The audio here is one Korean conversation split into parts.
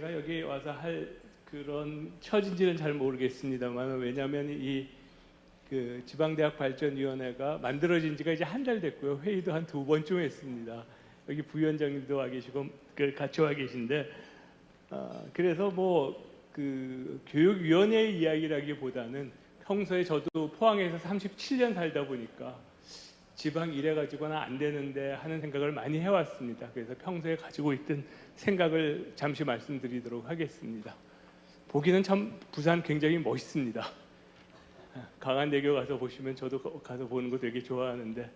제가 여기 와서 할 그런 처진지는 잘 모르겠습니다만, 왜냐하면 이 그 지방대학발전위원회가 만들어진 지가 이제 한 달 됐고요. 회의도 한 2번쯤 했습니다. 여기 부위원장님도 와 계시고 같이 와 계신데, 그래서 뭐 그 교육위원회 이야기라기보다는 평소에 저도 포항에서 37년 살다 보니까 지방 이래 가지고는 안 되는데 하는 생각을 많이 해왔습니다. 그래서 평소에 가지고 있던 생각을 잠시 말씀드리도록 하겠습니다. 보기는 참 부산 굉장히 멋있습니다. 강한대교 가서 보시면 저도 가서 보는 거 되게 좋아하는데,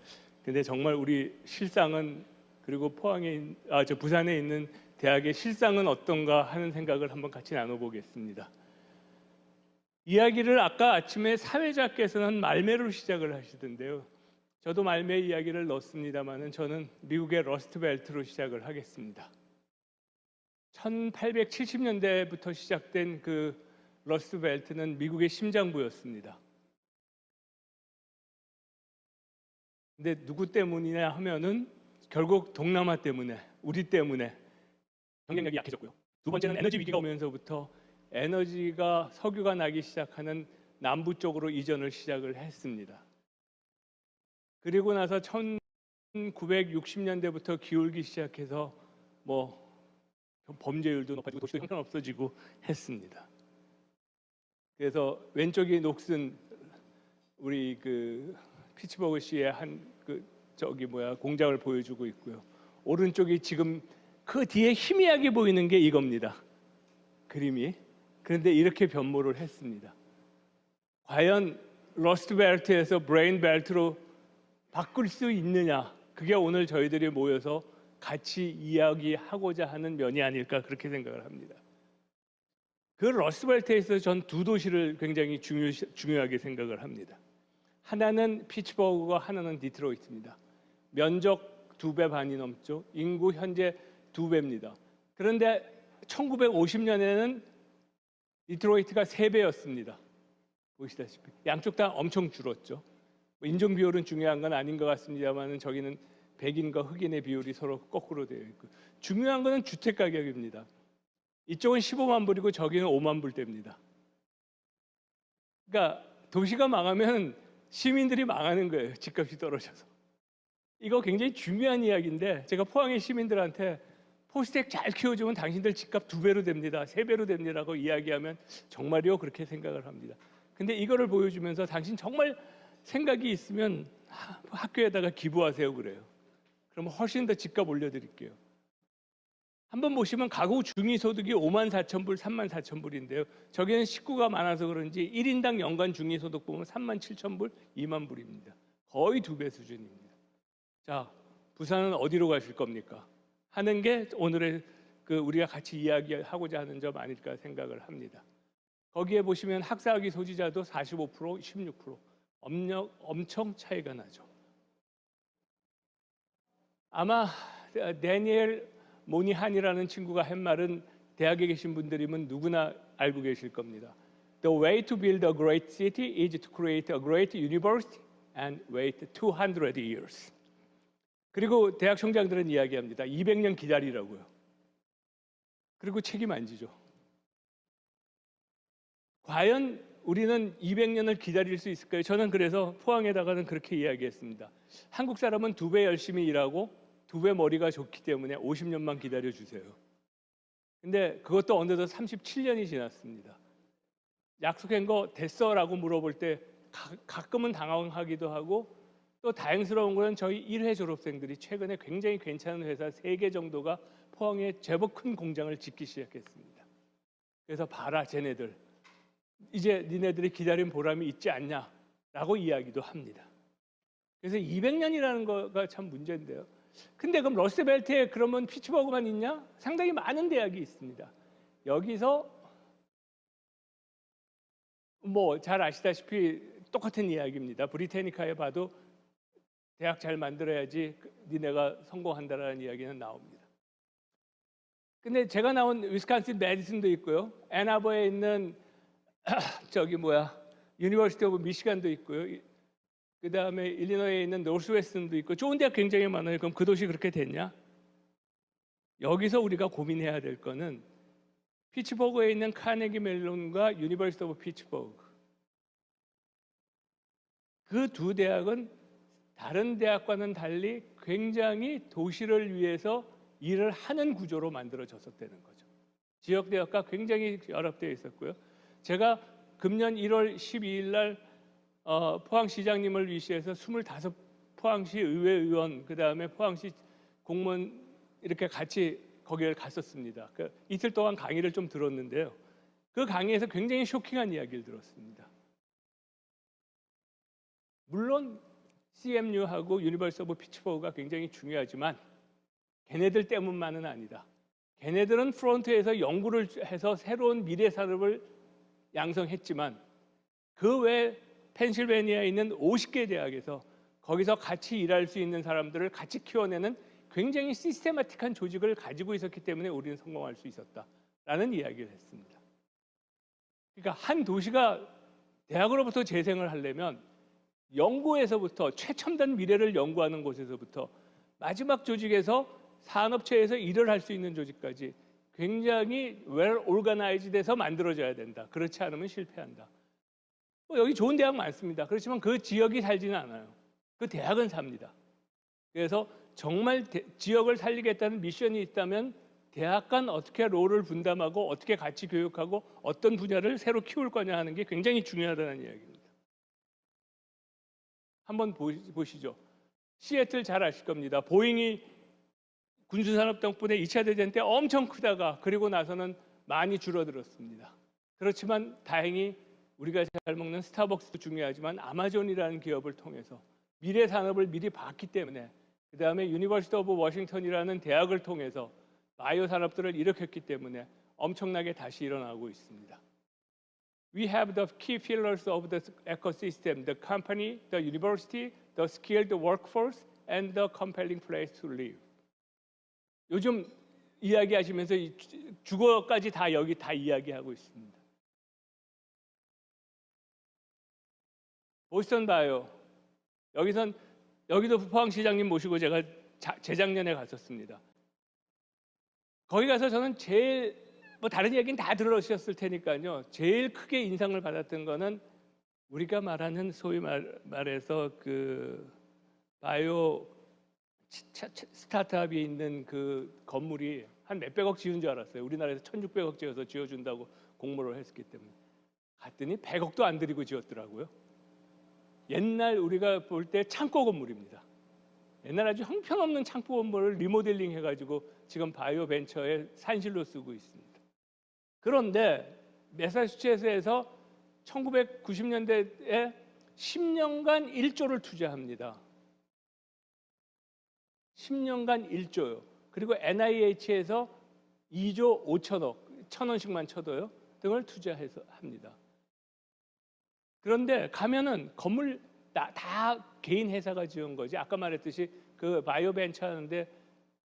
근데 정말 우리 실상은, 그리고 저 부산에 있는 대학의 실상은 어떤가 하는 생각을 한번 같이 나눠보겠습니다. 이야기를 아까 아침에 사회자께서는 말매로 시작을 하시던데요. 저도 말매 이야기를 넣었습니다만은 저는 미국의 러스트벨트로 시작을 하겠습니다. 1870년대부터 시작된 그 러스트벨트는 미국의 심장부였습니다. 근데 누구 때문이냐 하면은 결국 동남아 때문에, 우리 때문에 경쟁력이 약해졌고요. 두 번째는 에너지 위기가 오면서부터 에너지가 석유가 나기 시작하는 남부 쪽으로 이전을 시작을 했습니다. 그리고 나서 1960년대부터 기울기 시작해서 뭐 범죄율도 높아지고 도시도 형편없어지고 했습니다. 그래서 왼쪽이 녹슨 우리 그 피츠버그시의 공장을 보여주고 있고요. 오른쪽이 지금 그 뒤에 희미하게 보이는 게 이겁니다. 그림이. 그런데 이렇게 변모를 했습니다. 과연 러스트벨트에서 브레인벨트로 바꿀 수 있느냐? 그게 오늘 저희들이 모여서 같이 이야기하고자 하는 면이 아닐까, 그렇게 생각을 합니다. 그 러스트벨트에서 전 두 도시를 굉장히 중요하게 생각을 합니다. 하나는 피츠버그고 하나는 디트로이트입니다. 면적 2배 반이 넘죠. 인구 현재 2배입니다. 그런데 1950년에는 디트로이트가 3배였습니다. 보시다시피 양쪽 다 엄청 줄었죠. 인종 비율은 중요한 건 아닌 것 같습니다만, 저기는 백인과 흑인의 비율이 서로 거꾸로 되어 있고, 중요한 것은 주택 가격입니다. 이쪽은 15만 불이고 저기는 5만 불대입니다. 그러니까 도시가 망하면 시민들이 망하는 거예요. 집값이 떨어져서. 이거 굉장히 중요한 이야기인데, 제가 포항의 시민들한테 포스텍 잘 키워주면 당신들 집값 2배로 됩니다, 3배로 됩니다라고 이야기하면 정말요? 그렇게 생각을 합니다. 근데 이거를 보여주면서 당신 정말 생각이 있으면 학교에다가 기부하세요 그래요. 그러면 훨씬 더 집값 올려드릴게요. 한번 보시면 가구 중위소득이 5만 4천 불, 3만 4천 불인데요. 저기는 식구가 많아서 그런지 1인당 연간 중위소득 보면 3만 7천 불, 2만 불입니다. 거의 2배 수준입니다. 자, 부산은 어디로 가실 겁니까? 하는 게 오늘의 우리가 같이 이야기하고자 하는 점 아닐까 생각을 합니다. 거기에 보시면 학사학위 소지자도 45%, 16% 엄청 차이가 나죠. 아마 데니엘 모니한이라는 친구가 한 말은 대학에 계신 분들이면 누구나 알고 계실 겁니다. The way to build a great city is to create a great university and wait 200 years. 그리고 대학 총장들은 이야기합니다. 200년 기다리라고요. 그리고 책임 안 지죠. 과연 우리는 200년을 기다릴 수 있을까요? 저는 그래서 포항에다가는 그렇게 이야기했습니다. 한국 사람은 2배 열심히 일하고 2배 머리가 좋기 때문에 50년만 기다려주세요. 근데 그것도 어느덧 37년이 지났습니다. 약속한 거 됐어라고 물어볼 때 가끔은 당황하기도 하고, 또 다행스러운 것은 저희 1회 졸업생들이 최근에 굉장히 괜찮은 회사 3개 정도가 포항에 제법 큰 공장을 짓기 시작했습니다. 그래서 봐라 쟤네들, 이제 니네들이 기다린 보람이 있지 않냐라고 이야기도 합니다. 그래서 200년이라는 거가 참 문제인데요. 근데 그럼 러스트벨트에 그러면 피츠버그만 있냐? 상당히 많은 대학이 있습니다. 여기서 뭐 잘 아시다시피 똑같은 이야기입니다. 브리테니카에 봐도 대학 잘 만들어야지 니네가 성공한다라는 이야기는 나옵니다. 근데 제가 나온 위스콘신 메디슨도 있고요. 앤아버에 있는 유니버시티 오브 미시간도 있고요. 그 다음에 일리노이에 있는 노스웨스턴도 있고, 좋은 대학 굉장히 많아요. 그럼 그 도시 그렇게 됐냐? 여기서 우리가 고민해야 될 거는 피츠버그에 있는 카네기 멜론과 유니버시티 오브 피츠버그, 그 두 대학은 다른 대학과는 달리 굉장히 도시를 위해서 일을 하는 구조로 만들어졌었다는 거죠. 지역 대학과 굉장히 결합되어 있었고요. 제가 금년 1월 12일 날 포항시장님을 위시해서 25 포항시 의회 의원, 그다음에 포항시 공무원 이렇게 같이 거기를 갔었습니다. 이틀 동안 강의를 좀 들었는데요. 그 강의에서 굉장히 쇼킹한 이야기를 들었습니다. 물론 CMU하고 유니버시티 오브 피츠버그가 굉장히 중요하지만 걔네들 때문만은 아니다. 걔네들은 프론트에서 연구를 해서 새로운 미래 산업을 양성했지만 그 외 펜실베니아에 있는 50개 대학에서 거기서 같이 일할 수 있는 사람들을 같이 키워내는 굉장히 시스테마틱한 조직을 가지고 있었기 때문에 우리는 성공할 수 있었다라는 이야기를 했습니다. 그러니까 한 도시가 대학으로부터 재생을 하려면 연구에서부터 최첨단 미래를 연구하는 곳에서부터 마지막 조직에서 산업체에서 일을 할 수 있는 조직까지 굉장히 well organized해서 만들어져야 된다. 그렇지 않으면 실패한다. 여기 좋은 대학 많습니다. 그렇지만 그 지역이 살지는 않아요. 그 대학은 삽니다. 그래서 정말 지역을 살리겠다는 미션이 있다면 대학 간 어떻게 롤을 분담하고 어떻게 같이 교육하고 어떤 분야를 새로 키울 거냐 하는 게 굉장히 중요하다는 이야기입니다. 한번 보시죠. 시애틀 잘 아실 겁니다. 보잉이 군수산업 덕분에 2차 대전 때 엄청 크다가 그리고 나서는 많이 줄어들었습니다. 그렇지만 다행히 우리가 잘 먹는 스타벅스도 중요하지만 아마존이라는 기업을 통해서 미래 산업을 미리 봤기 때문에, 그 다음에 유니버시티 오브 워싱턴이라는 대학을 통해서 바이오 산업들을 일으켰기 때문에 엄청나게 다시 일어나고 있습니다. We have the key pillars of the ecosystem: the company, the university, the skilled workforce, and the compelling place to live. 요즘 이야기하시면서 주거까지 다 여기 다 이야기하고 있습니다. 보스턴 바이오, 여기도 포항시장님 모시고 제가 재작년에 갔었습니다. 거기 가서 저는 제일 다른 얘기는 다 들으셨을 테니까요. 제일 크게 인상을 받았던 거는 우리가 말하는 소위 말해서 그 바이오 스타트업이 있는 그 건물이 한 몇백억 지은 줄 알았어요. 우리나라에서 1,600억 지어서 지어준다고 공모를 했기 때문에. 갔더니 100억도 안 들이고 지었더라고요. 옛날 우리가 볼 때 창고 건물입니다. 옛날 아주 형편없는 창고 건물을 리모델링 해가지고 지금 바이오 벤처의 산실로 쓰고 있습니다. 그런데 매사추세츠에서 1990년대에 10년간 1조를 투자합니다. 10년간 1조요. 그리고 NIH에서 2조 5천억, 1,000원씩만 쳐도요, 등을 투자해서 합니다. 그런데 가면은 건물 다 개인 회사가 지은 거지. 아까 말했듯이 그 바이오 벤처 하는데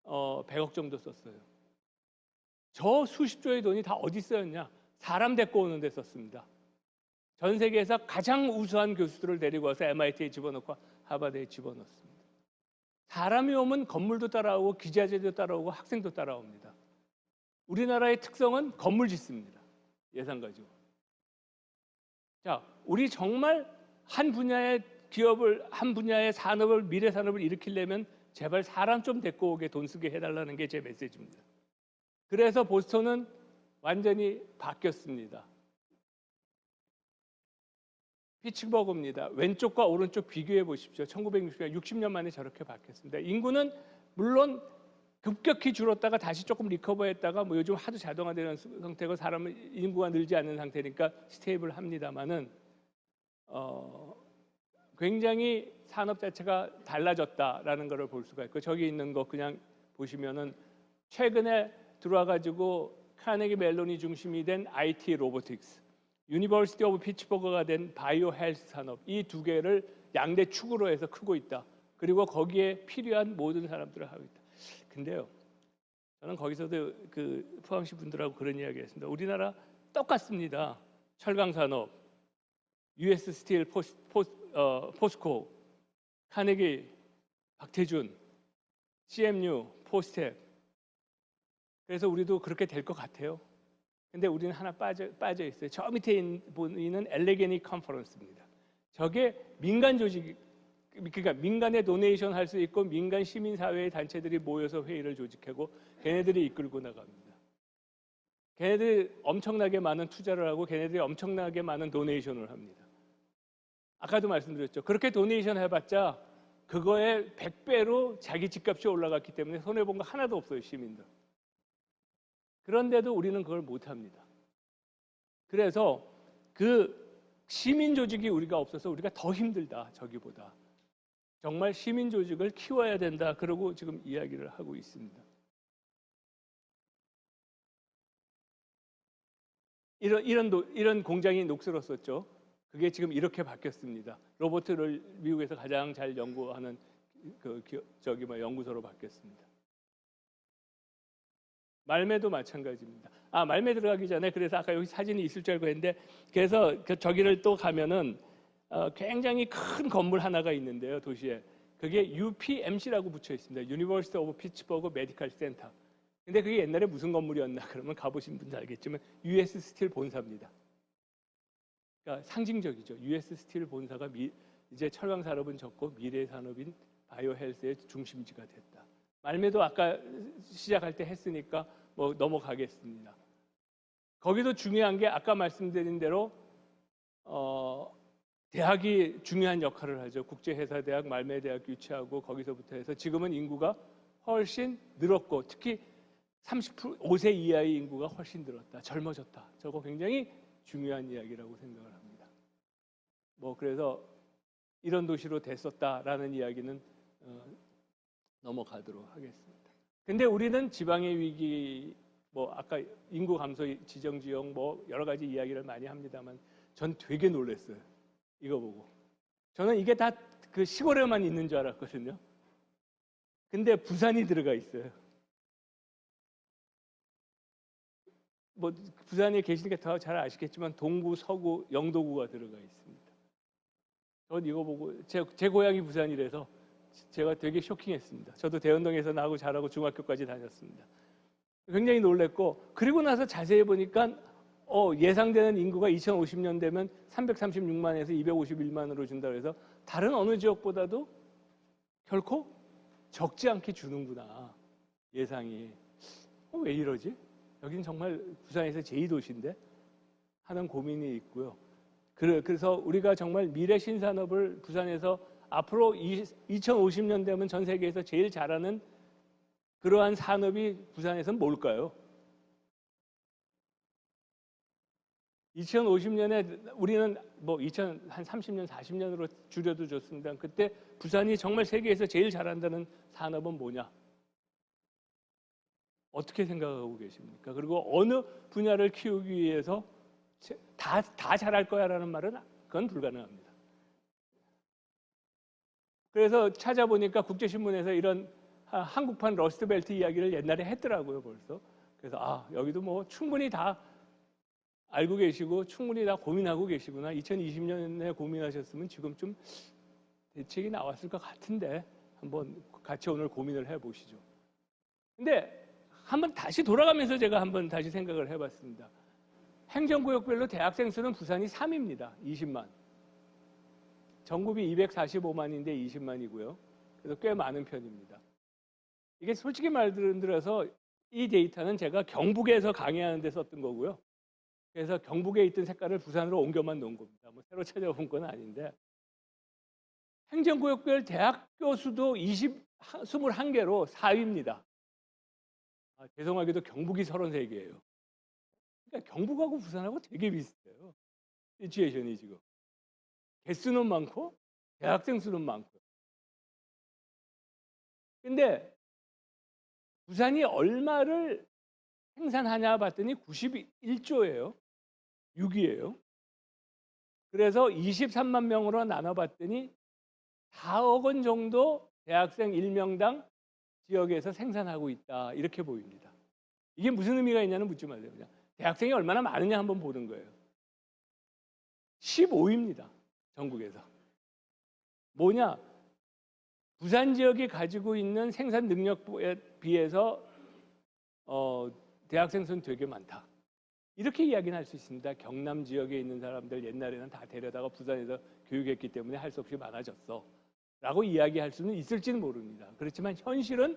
100억 정도 썼어요. 저 수십조의 돈이 다 어디 쓰였냐? 사람 데리고 오는 데 썼습니다. 전 세계에서 가장 우수한 교수들을 데리고 와서 MIT에 집어넣고 하버드에 집어넣습니다. 사람이 오면 건물도 따라오고 기자재도 따라오고 학생도 따라옵니다. 우리나라의 특성은 건물 짓습니다. 예산 가지고. 자, 우리 정말 한 분야의 기업을, 한 분야의 산업을, 미래 산업을 일으키려면 제발 사람 좀 데리고 오게, 돈 쓰게 해달라는 게 제 메시지입니다. 그래서 보스턴은 완전히 바뀌었습니다. 피츠버그입니다. 왼쪽과 오른쪽 비교해 보십시오. 1960년, 60년 만에 저렇게 바뀌었습니다. 인구는 물론 급격히 줄었다가 다시 조금 리커버했다가 요즘 하도 자동화되는 상태고 사람 인구가 늘지 않는 상태니까 스테이블합니다만은 굉장히 산업 자체가 달라졌다라는 것을 볼 수가 있고, 저기 있는 거 그냥 보시면은 최근에 들어와 가지고 카네기 멜론이 중심이 된 IT 로보틱스, 유니버시티 오브 피츠버그가 된 바이오 헬스 산업, 이 두 개를 양대 축으로 해서 크고 있다. 그리고 거기에 필요한 모든 사람들을 하고 있다. 근데요, 저는 거기서도 그 포항시 분들하고 그런 이야기 했습니다. 우리나라 똑같습니다. 철강 산업, US 스틸, 포스코, 카네기, 박태준, CMU, 포스텍. 그래서 우리도 그렇게 될 것 같아요. 근데 우리는 하나 빠져 있어요. 저 밑에 보이는 엘레게니 컨퍼런스입니다. 저게 민간 조직, 그러니까 민간에 도네이션 할 수 있고 민간 시민사회의 단체들이 모여서 회의를 조직하고 걔네들이 이끌고 나갑니다. 걔네들이 엄청나게 많은 투자를 하고 걔네들이 엄청나게 많은 도네이션을 합니다. 아까도 말씀드렸죠. 그렇게 도네이션 해봤자 그거의 100배로 자기 집값이 올라갔기 때문에 손해본 거 하나도 없어요, 시민들. 그런데도 우리는 그걸 못합니다. 그래서 그 시민 조직이 우리가 없어서 우리가 더 힘들다, 저기보다. 정말 시민 조직을 키워야 된다. 그러고 지금 이야기를 하고 있습니다. 이런 공장이 녹슬었었죠. 그게 지금 이렇게 바뀌었습니다. 로버트를 미국에서 가장 잘 연구하는 연구소로 바뀌었습니다. 말매도 마찬가지입니다. 말매 들어가기 전에 그래서 아까 여기 사진이 있을 줄 알고 했는데 그래서 저기를 또 가면은 굉장히 큰 건물 하나가 있는데요, 도시에. 그게 UPMC라고 붙여 있습니다. University of Pittsburgh Medical Center. 근데 그게 옛날에 무슨 건물이었나 그러면 가보신 분들 알겠지만 US 스틸 본사입니다. 그러니까 상징적이죠. US 스틸 본사가 이제 철강 산업은 적고 미래 산업인 바이오 헬스의 중심지가 됐다. 말매도 아까 시작할 때 했으니까 뭐 넘어가겠습니다. 거기도 중요한 게 아까 말씀드린 대로 대학이 중요한 역할을 하죠. 국제회사대학, 말매대학 유치하고 거기서부터 해서 지금은 인구가 훨씬 늘었고 특히 35세 이하의 인구가 훨씬 늘었다. 젊어졌다. 저거 굉장히 중요한 이야기라고 생각을 합니다. 그래서 이런 도시로 됐었다라는 이야기는 넘어가도록 하겠습니다. 근데 우리는 지방의 위기, 아까 인구 감소 지정 지역 여러 가지 이야기를 많이 합니다만 전 되게 놀랐어요. 이거 보고. 저는 이게 다 그 시골에만 있는 줄 알았거든요. 근데 부산이 들어가 있어요. 부산에 계시니까 더 잘 아시겠지만 동구, 서구, 영도구가 들어가 있습니다. 전 이거 보고 제 고향이 부산이라서 제가 되게 쇼킹했습니다. 저도 대연동에서 나고 자라고 중학교까지 다녔습니다. 굉장히 놀랬고 그리고 나서 자세히 보니까 예상되는 인구가 2050년 되면 336만에서 251만으로 준다고 해서 다른 어느 지역보다도 결코 적지 않게 주는구나. 예상이. 왜 이러지? 여긴 정말 부산에서 제2도시인데 하는 고민이 있고요. 그래서 우리가 정말 미래 신산업을 부산에서 앞으로 2050년 되면 전 세계에서 제일 잘하는 그러한 산업이 부산에서는 뭘까요? 2050년에 우리는 2030년, 40년으로 줄여도 좋습니다. 그때 부산이 정말 세계에서 제일 잘한다는 산업은 뭐냐? 어떻게 생각하고 계십니까? 그리고 어느 분야를 키우기 위해서 다 잘할 거야라는 말은 그건 불가능합니다. 그래서 찾아보니까 국제신문에서 이런 한국판 러스트벨트 이야기를 옛날에 했더라고요, 벌써. 그래서 여기도 충분히 다 알고 계시고 충분히 다 고민하고 계시구나. 2020년에 고민하셨으면 지금쯤 대책이 나왔을 것 같은데 한번 같이 오늘 고민을 해보시죠. 근데 한번 다시 돌아가면서 제가 한번 다시 생각을 해봤습니다. 행정구역별로 대학생 수는 부산이 3위입니다. 20만. 전국이 245만인데 20만이고요. 그래서 꽤 많은 편입니다. 이게 솔직히 말들어서 이 데이터는 제가 경북에서 강의하는 데 썼던 거고요. 그래서 경북에 있던 색깔을 부산으로 옮겨만 놓은 겁니다. 새로 찾아본 건 아닌데. 행정구역별 대학교 수도 21개로 4위입니다. 죄송하게도 경북이 33개예요. 그러니까 경북하고 부산하고 되게 비슷해요. 시츄에이션이 지금. 개수는 많고 대학생 수는 많고. 근데 부산이 얼마를 생산하냐 봤더니 91조예요. 6위예요. 그래서 23만 명으로 나눠봤더니 4억 원 정도 대학생 1명당 지역에서 생산하고 있다. 이렇게 보입니다. 이게 무슨 의미가 있냐는 묻지 마세요. 그냥 대학생이 얼마나 많으냐 한번 보는 거예요. 15위입니다. 전국에서. 뭐냐? 부산 지역이 가지고 있는 생산 능력에 비해서 대학생 수는 되게 많다. 이렇게 이야기는 할 수 있습니다. 경남 지역에 있는 사람들 옛날에는 다 데려다가 부산에서 교육했기 때문에 할 수 없이 많아졌어 라고 이야기할 수는 있을지는 모릅니다. 그렇지만 현실은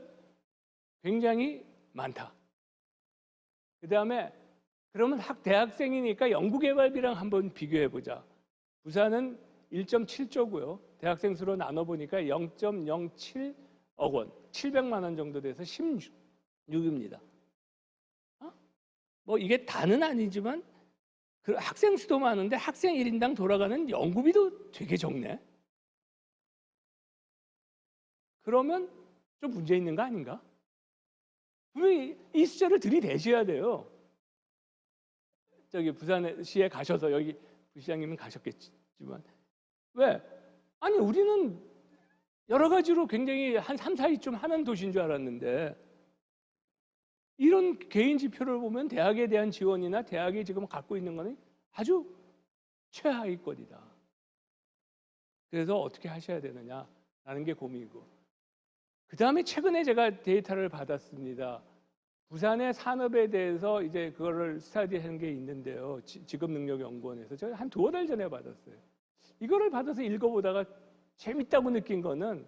굉장히 많다. 그 다음에 그러면 대학생이니까 연구개발비랑 한번 비교해보자. 부산은 1.7조고요. 대학생 수로 나눠보니까 0.07억 원, 700만 원 정도 돼서 16입니다. 뭐 이게 다는 아니지만 그 학생 수도 많은데 학생 1인당 돌아가는 연구비도 되게 적네. 그러면 좀 문제 있는 거 아닌가? 분명히 이 숫자를 들이대셔야 돼요. 저기 부산시에 가셔서, 여기 부시장님은 가셨겠지만 왜? 아니 우리는 여러 가지로 굉장히 한 3, 4위쯤 하는 도시인 줄 알았는데 이런 개인 지표를 보면 대학에 대한 지원이나 대학이 지금 갖고 있는 거는 아주 최하위권이다. 그래서 어떻게 하셔야 되느냐라는 게 고민이고, 그 다음에 최근에 제가 데이터를 받았습니다. 부산의 산업에 대해서 이제 그거를 스터디한 게 있는데요. 직업능력연구원에서 제가 한 2달 전에 받았어요. 이거를 받아서 읽어보다가 재밌다고 느낀 거는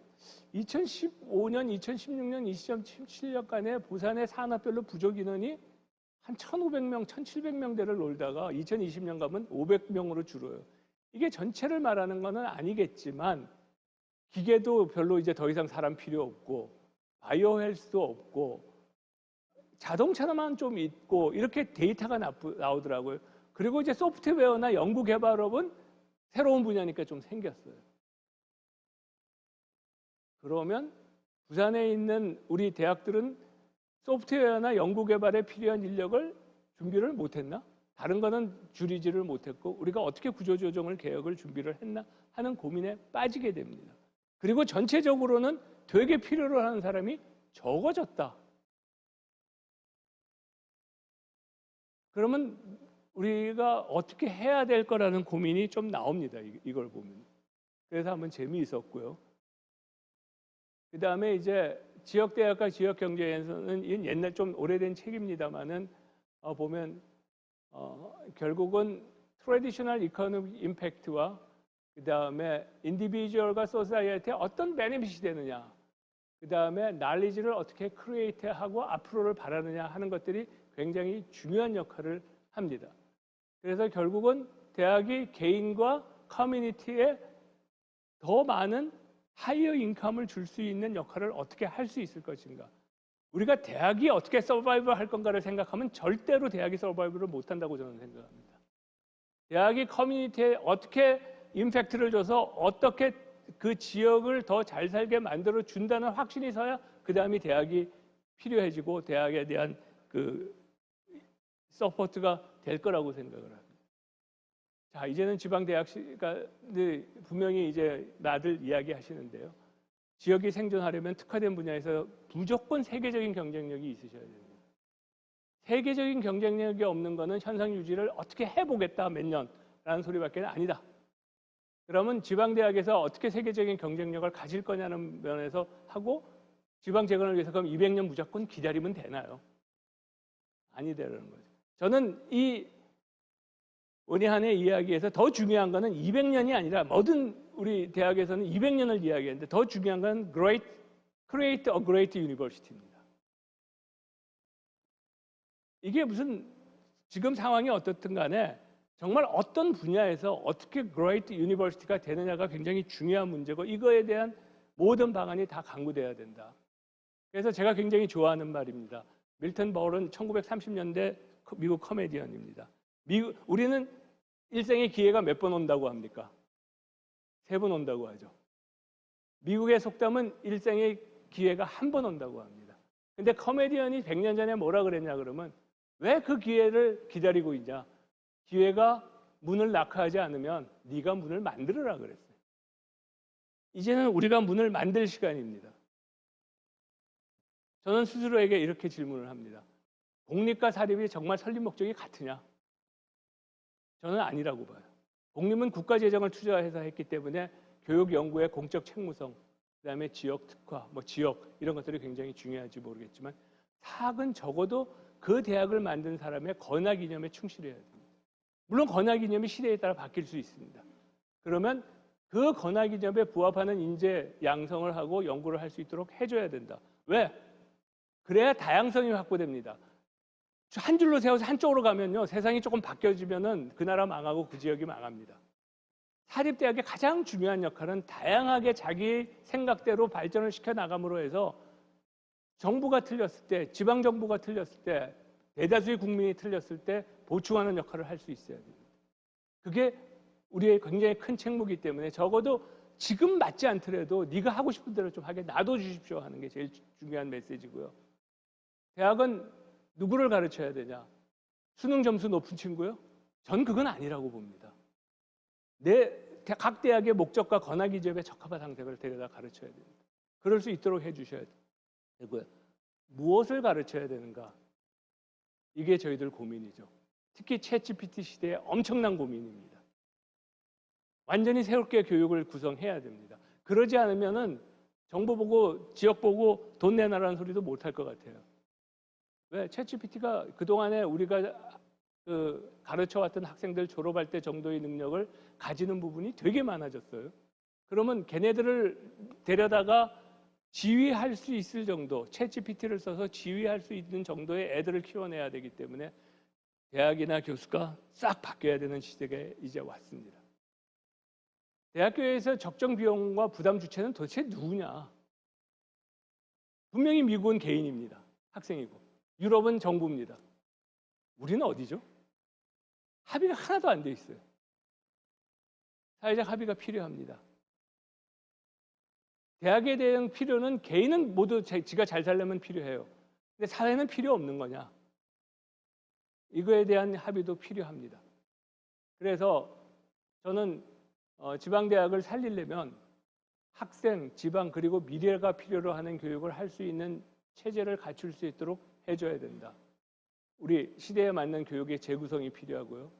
2015년, 2016년, 2017년간에 부산의 산업별로 부족 인원이 한 1,500명, 1,700명대를 놀다가 2020년 가면 500명으로 줄어요. 이게 전체를 말하는 거는 아니겠지만 기계도 별로 이제 더 이상 사람 필요 없고 바이오 헬스도 없고 자동차만 좀 있고 이렇게 데이터가 나오더라고요. 그리고 이제 소프트웨어나 연구 개발업은 새로운 분야니까 좀 생겼어요. 그러면 부산에 있는 우리 대학들은 소프트웨어나 연구 개발에 필요한 인력을 준비를 못했나? 다른 거는 줄이지를 못했고 우리가 어떻게 구조조정을 개혁을 준비를 했나 하는 고민에 빠지게 됩니다. 그리고 전체적으로는 되게 필요로 하는 사람이 적어졌다. 그러면 우리가 어떻게 해야 될 거라는 고민이 좀 나옵니다. 이걸 보면. 그래서 한번 재미있었고요. 그 다음에 이제 지역대학과 지역경제에서는 옛날 좀 오래된 책입니다만은 보면 결국은 트래디셔널 이코노믹 임팩트와 그 다음에 인디비주얼과 소사이어티에 어떤 베네핏이 되느냐, 그 다음에 날리지를 어떻게 크리에이트하고 앞으로를 바라느냐 하는 것들이 굉장히 중요한 역할을 합니다. 그래서 결국은 대학이 개인과 커뮤니티에 더 많은 하이어 인컴을 줄 수 있는 역할을 어떻게 할 수 있을 것인가. 우리가 대학이 어떻게 서바이브 할 건가를 생각하면 절대로 대학이 서바이브를 못한다고 저는 생각합니다. 대학이 커뮤니티에 어떻게 임팩트를 줘서 어떻게 그 지역을 더 잘 살게 만들어 준다는 확신이 서야 그 다음에 대학이 필요해지고 대학에 대한 그 서포트가 될 거라고 생각을 합니다. 자, 이제는 지방대학가 분명히 이제 나들 이야기하시는데요. 지역이 생존하려면 특화된 분야에서 무조건 세계적인 경쟁력이 있으셔야 됩니다. 세계적인 경쟁력이 없는 거는 현상 유지를 어떻게 해보겠다 몇 년라는 소리밖에 아니다. 그러면 지방대학에서 어떻게 세계적인 경쟁력을 가질 거냐는 면에서 하고 지방 재건을 위해서 그럼 200년 무조건 기다리면 되나요? 아니다라는 거죠. 저는 이 원희한의 이야기에서 더 중요한 거는 200년이 아니라 모든 우리 대학에서는 200년을 이야기하는데 더 중요한 건 create a great university입니다. 이게 무슨 지금 상황이 어떻든 간에 정말 어떤 분야에서 어떻게 great university가 되느냐가 굉장히 중요한 문제고 이거에 대한 모든 방안이 다 강구돼야 된다. 그래서 제가 굉장히 좋아하는 말입니다. 밀턴 버런 1930년대 미국 코미디언입니다. 우리는 일생에 기회가 몇 번 온다고 합니까? 3번 온다고 하죠. 미국의 속담은 일생에 기회가 1번 온다고 합니다. 근데 코미디언이 100년 전에 뭐라 그랬냐 그러면 왜 그 기회를 기다리고 있냐? 기회가 문을 낙하하지 않으면 네가 문을 만들어라 그랬어요. 이제는 우리가 문을 만들 시간입니다. 저는 스스로에게 이렇게 질문을 합니다. 공립과 사립이 정말 설립 목적이 같으냐? 저는 아니라고 봐요. 공립은 국가 재정을 투자해서 했기 때문에 교육 연구의 공적 책무성, 그다음에 지역 특화, 지역 이런 것들이 굉장히 중요할지 모르겠지만 사학은 적어도 그 대학을 만든 사람의 건학 이념에 충실해야 됩니다. 물론 건학 이념이 시대에 따라 바뀔 수 있습니다. 그러면 그 건학 이념에 부합하는 인재 양성을 하고 연구를 할 수 있도록 해줘야 된다. 왜? 그래야 다양성이 확보됩니다. 한 줄로 세워서 한쪽으로 가면요, 세상이 조금 바뀌어지면은 그 나라 망하고 그 지역이 망합니다. 사립대학의 가장 중요한 역할은 다양하게 자기 생각대로 발전을 시켜 나감으로 해서 정부가 틀렸을 때, 지방정부가 틀렸을 때, 대다수의 국민이 틀렸을 때 보충하는 역할을 할 수 있어야 됩니다. 그게 우리의 굉장히 큰 책무이기 때문에 적어도 지금 맞지 않더라도 네가 하고 싶은 대로 좀 하게 놔둬주십시오 하는 게 제일 중요한 메시지고요. 대학은 누구를 가르쳐야 되냐? 수능 점수 높은 친구요? 전 그건 아니라고 봅니다. 각 대학의 목적과 권학 이점에 적합한 상생을 데려다 가르쳐야 됩니다. 그럴 수 있도록 해주셔야 되고요. 무엇을 가르쳐야 되는가? 이게 저희들 고민이죠. 특히 챗GPT 시대에 엄청난 고민입니다. 완전히 새롭게 교육을 구성해야 됩니다. 그러지 않으면은 정보 보고 지역 보고 돈 내놔라는 소리도 못할 것 같아요. 왜? 챗GPT가 그동안에 우리가 가르쳐왔던 학생들 졸업할 때 정도의 능력을 가지는 부분이 되게 많아졌어요. 그러면 걔네들을 데려다가 지휘할 수 있을 정도, 챗GPT를 써서 지휘할 수 있는 정도의 애들을 키워내야 되기 때문에 대학이나 교수가 싹 바뀌어야 되는 시대가 이제 왔습니다. 대학교에서 적정 비용과 부담 주체는 도대체 누구냐? 분명히 미국은 개인입니다. 학생이고. 유럽은 정부입니다. 우리는 어디죠? 합의가 하나도 안 돼 있어요. 사회적 합의가 필요합니다. 대학에 대한 필요는 개인은 모두 지가 잘 살려면 필요해요. 근데 사회는 필요 없는 거냐? 이거에 대한 합의도 필요합니다. 그래서 저는 지방대학을 살리려면 학생, 지방 그리고 미래가 필요로 하는 교육을 할 수 있는 체제를 갖출 수 있도록 해줘야 된다. 우리 시대에 맞는 교육의 재구성이 필요하고요.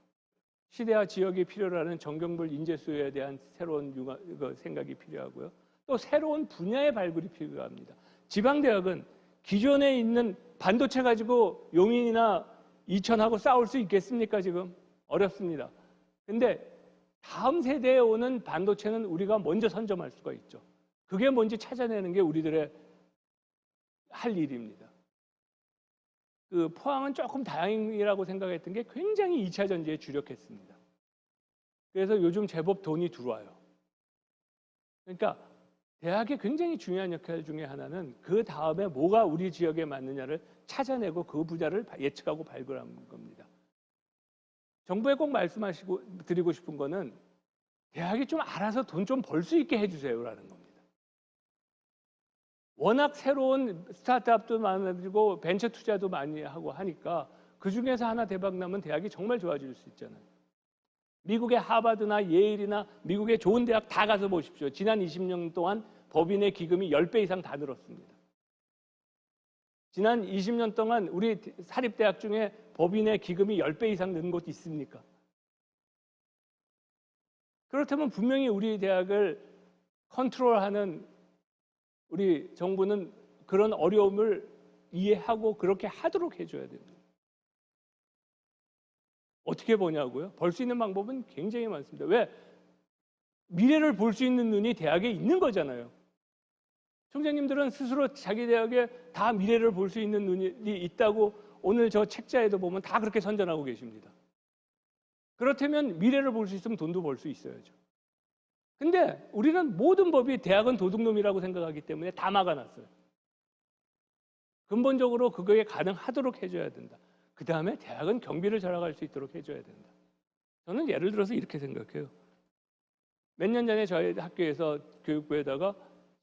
시대와 지역이 필요로 하는 정경불 인재 수요에 대한 새로운 생각이 필요하고요. 또 새로운 분야의 발굴이 필요합니다. 지방대학은 기존에 있는 반도체 가지고 용인이나 이천하고 싸울 수 있겠습니까? 지금 어렵습니다. 근데 다음 세대에 오는 반도체는 우리가 먼저 선점할 수가 있죠. 그게 뭔지 찾아내는 게 우리들의 할 일입니다. 포항은 조금 다행이라고 생각했던 게 굉장히 2차 전지에 주력했습니다. 그래서 요즘 제법 돈이 들어와요. 그러니까 대학의 굉장히 중요한 역할 중에 하나는 그 다음에 뭐가 우리 지역에 맞느냐를 찾아내고 그 분야를 예측하고 발굴하는 겁니다. 정부에 꼭 드리고 싶은 거는 대학이 좀 알아서 돈 좀 벌 수 있게 해주세요라는 겁니다. 워낙 새로운 스타트업도 많아지고 벤처 투자도 많이 하고 하니까 그 중에서 하나 대박 나면 대학이 정말 좋아질 수 있잖아요. 미국의 하버드나 예일이나 미국의 좋은 대학 다 가서 보십시오. 지난 20년 동안 법인의 기금이 10배 이상 다 늘었습니다. 지난 20년 동안 우리 사립대학 중에 법인의 기금이 10배 이상 는 곳이 있습니까? 그렇다면 분명히 우리 대학을 컨트롤하는 우리 정부는 그런 어려움을 이해하고 그렇게 하도록 해줘야 됩니다. 어떻게 보냐고요? 벌 수 있는 방법은 굉장히 많습니다. 왜? 미래를 볼 수 있는 눈이 대학에 있는 거잖아요. 총장님들은 스스로 자기 대학에 다 미래를 볼 수 있는 눈이 있다고 오늘 저 책자에도 보면 다 그렇게 선전하고 계십니다. 그렇다면 미래를 볼 수 있으면 돈도 벌 수 있어야죠. 근데 우리는 모든 법이 대학은 도둑놈이라고 생각하기 때문에 다 막아놨어요. 근본적으로 그거에 가능하도록 해줘야 된다. 그 다음에 대학은 경비를 절약할 수 있도록 해줘야 된다. 저는 예를 들어서 이렇게 생각해요. 몇 년 전에 저희 학교에서 교육부에다가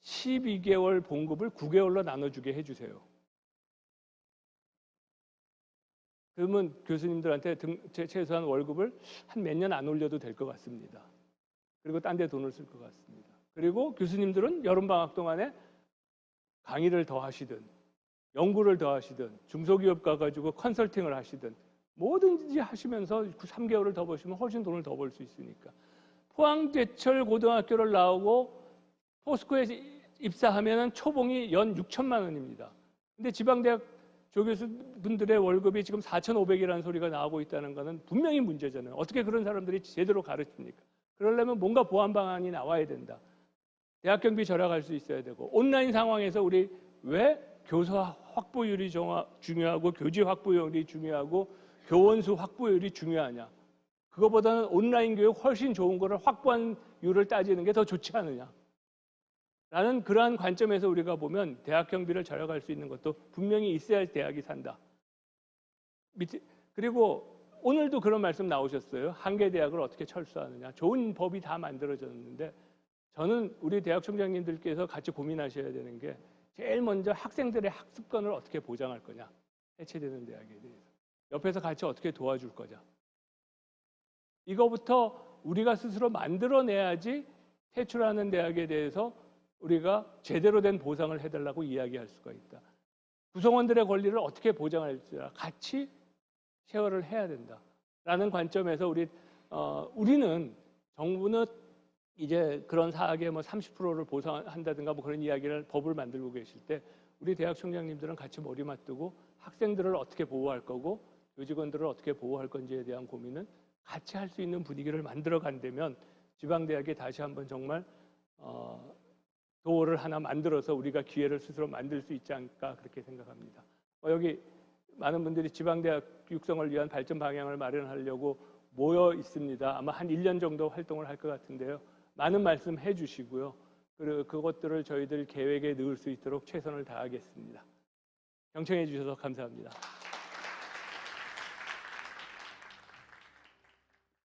12개월 봉급을 9개월로 나눠주게 해주세요. 그러면 교수님들한테 최소한 월급을 한 몇 년 안 올려도 될 것 같습니다. 그리고 딴 데 돈을 쓸 것 같습니다. 그리고 교수님들은 여름방학 동안에 강의를 더 하시든 연구를 더 하시든 중소기업 가가지고 컨설팅을 하시든 뭐든지 하시면서 3개월을 더 버시면 훨씬 돈을 더 벌 수 있으니까. 포항제철 고등학교를 나오고 포스코에 입사하면 초봉이 연 6천만 원입니다. 근데 지방대학 조교수분들의 월급이 지금 4,500이라는 소리가 나오고 있다는 것은 분명히 문제잖아요. 어떻게 그런 사람들이 제대로 가르칩니까? 그러려면 뭔가 보완 방안이 나와야 된다. 대학 경비 절약할 수 있어야 되고, 온라인 상황에서 우리 왜 교사 확보율이 중요하고 교지 확보율이 중요하고 교원 수 확보율이 중요하냐? 그거보다는 온라인 교육 훨씬 좋은 거를 확보한 율을 따지는 게 더 좋지 않느냐? 라는 그러한 관점에서 우리가 보면 대학 경비를 절약할 수 있는 것도 분명히 있어야 대학이 산다. 그리고 오늘도 그런 말씀 나오셨어요. 한계 대학을 어떻게 철수하느냐. 좋은 법이 다 만들어졌는데 저는 우리 대학 총장님들께서 같이 고민하셔야 되는 게 제일 먼저 학생들의 학습권을 어떻게 보장할 거냐. 해체되는 대학에 대해서. 옆에서 같이 어떻게 도와줄 거냐. 이거부터 우리가 스스로 만들어내야지 퇴출하는 대학에 대해서 우리가 제대로 된 보상을 해달라고 이야기할 수가 있다. 구성원들의 권리를 어떻게 보장할지 같이 쉐어를 해야 된다라는 관점에서 우리는 정부는 이제 그런 사학의 뭐 30%를 보상한다든가 뭐 그런 이야기를 법을 만들고 계실 때 우리 대학 총장님들은 같이 머리 맞대고 학생들을 어떻게 보호할 거고 교직원들을 어떻게 보호할 건지에 대한 고민은 같이 할 수 있는 분위기를 만들어 간다면 지방대학이 다시 한번 정말 도어를 하나 만들어서 우리가 기회를 스스로 만들 수 있지 않을까 그렇게 생각합니다. 여기 많은 분들이 지방대학 육성을 위한 발전 방향을 마련하려고 모여 있습니다. 아마 한 1년 정도 활동을 할 것 같은데요. 많은 말씀 해주시고요. 그리고 그것들을 저희들 계획에 넣을 수 있도록 최선을 다하겠습니다. 경청해 주셔서 감사합니다.